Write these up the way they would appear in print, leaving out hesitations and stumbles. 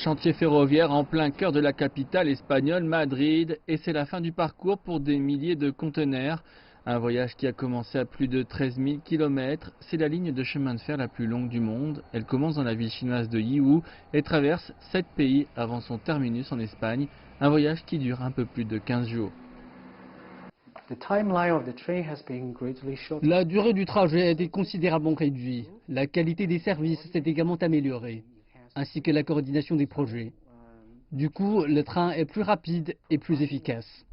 Chantier ferroviaire en plein cœur de la capitale espagnole, Madrid, et c'est la fin du parcours pour des milliers de conteneurs. Un voyage qui a commencé à plus de 13 000 km. C'est la ligne de chemin de fer la plus longue du monde. Elle commence dans la ville chinoise de Yiwu et traverse 7 pays avant son terminus en Espagne. Un voyage qui dure un peu plus de 15 jours. La durée du trajet a été considérablement réduite. La qualité des services s'est également améliorée, ainsi que la coordination des projets. Du coup, le train est plus rapide et plus efficace.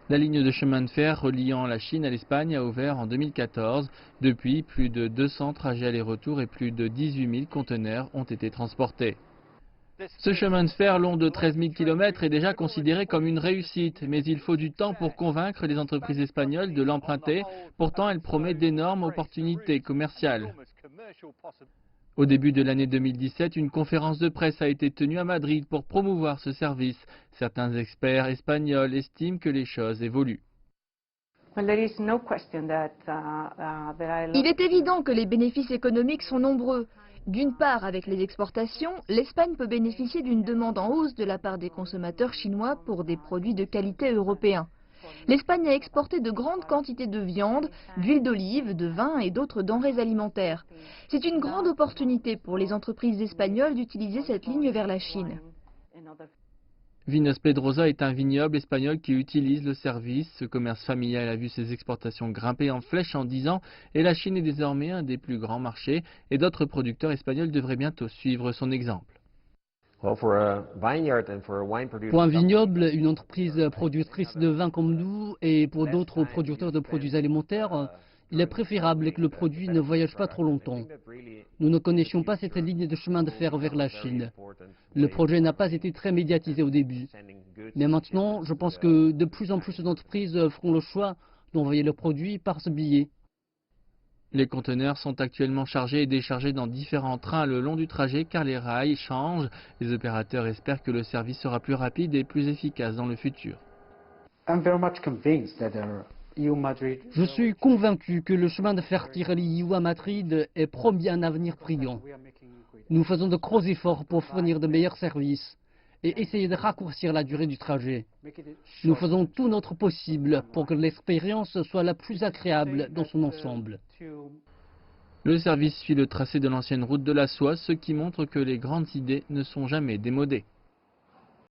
La ligne de chemin de fer reliant la Chine à l'Espagne a ouvert en 2014. Depuis, plus de 200 trajets aller-retour et plus de 18 000 conteneurs ont été transportés. Ce chemin de fer long de 13 000 km est déjà considéré comme une réussite, mais il faut du temps pour convaincre les entreprises espagnoles de l'emprunter. Pourtant, elle promet d'énormes opportunités commerciales. Au début de l'année 2017, une conférence de presse a été tenue à Madrid pour promouvoir ce service. Certains experts espagnols estiment que les choses évoluent. Il est évident que les bénéfices économiques sont nombreux. D'une part, avec les exportations, l'Espagne peut bénéficier d'une demande en hausse de la part des consommateurs chinois pour des produits de qualité européens. L'Espagne a exporté de grandes quantités de viande, d'huile d'olive, de vin et d'autres denrées alimentaires. C'est une grande opportunité pour les entreprises espagnoles d'utiliser cette ligne vers la Chine. Vinos Pedrosa est un vignoble espagnol qui utilise le service. Ce commerce familial a vu ses exportations grimper en flèche en 10 ans et la Chine est désormais un des plus grands marchés et d'autres producteurs espagnols devraient bientôt suivre son exemple. Pour un vignoble, une entreprise productrice de vin comme nous et pour d'autres producteurs de produits alimentaires, il est préférable que le produit ne voyage pas trop longtemps. Nous ne connaissions pas cette ligne de chemin de fer vers la Chine. Le projet n'a pas été très médiatisé au début. Mais maintenant, je pense que de plus en plus d'entreprises feront le choix d'envoyer leurs produits par ce billet. Les conteneurs sont actuellement chargés et déchargés dans différents trains le long du trajet car les rails changent. Les opérateurs espèrent que le service sera plus rapide et plus efficace dans le futur. Je suis convaincu que le chemin de fer Tirali-Yiwu à Madrid est promis un avenir brillant. Nous faisons de gros efforts pour fournir de meilleurs services et essayer de raccourcir la durée du trajet. Nous faisons tout notre possible pour que l'expérience soit la plus agréable dans son ensemble. Le service suit le tracé de l'ancienne route de la soie, ce qui montre que les grandes idées ne sont jamais démodées.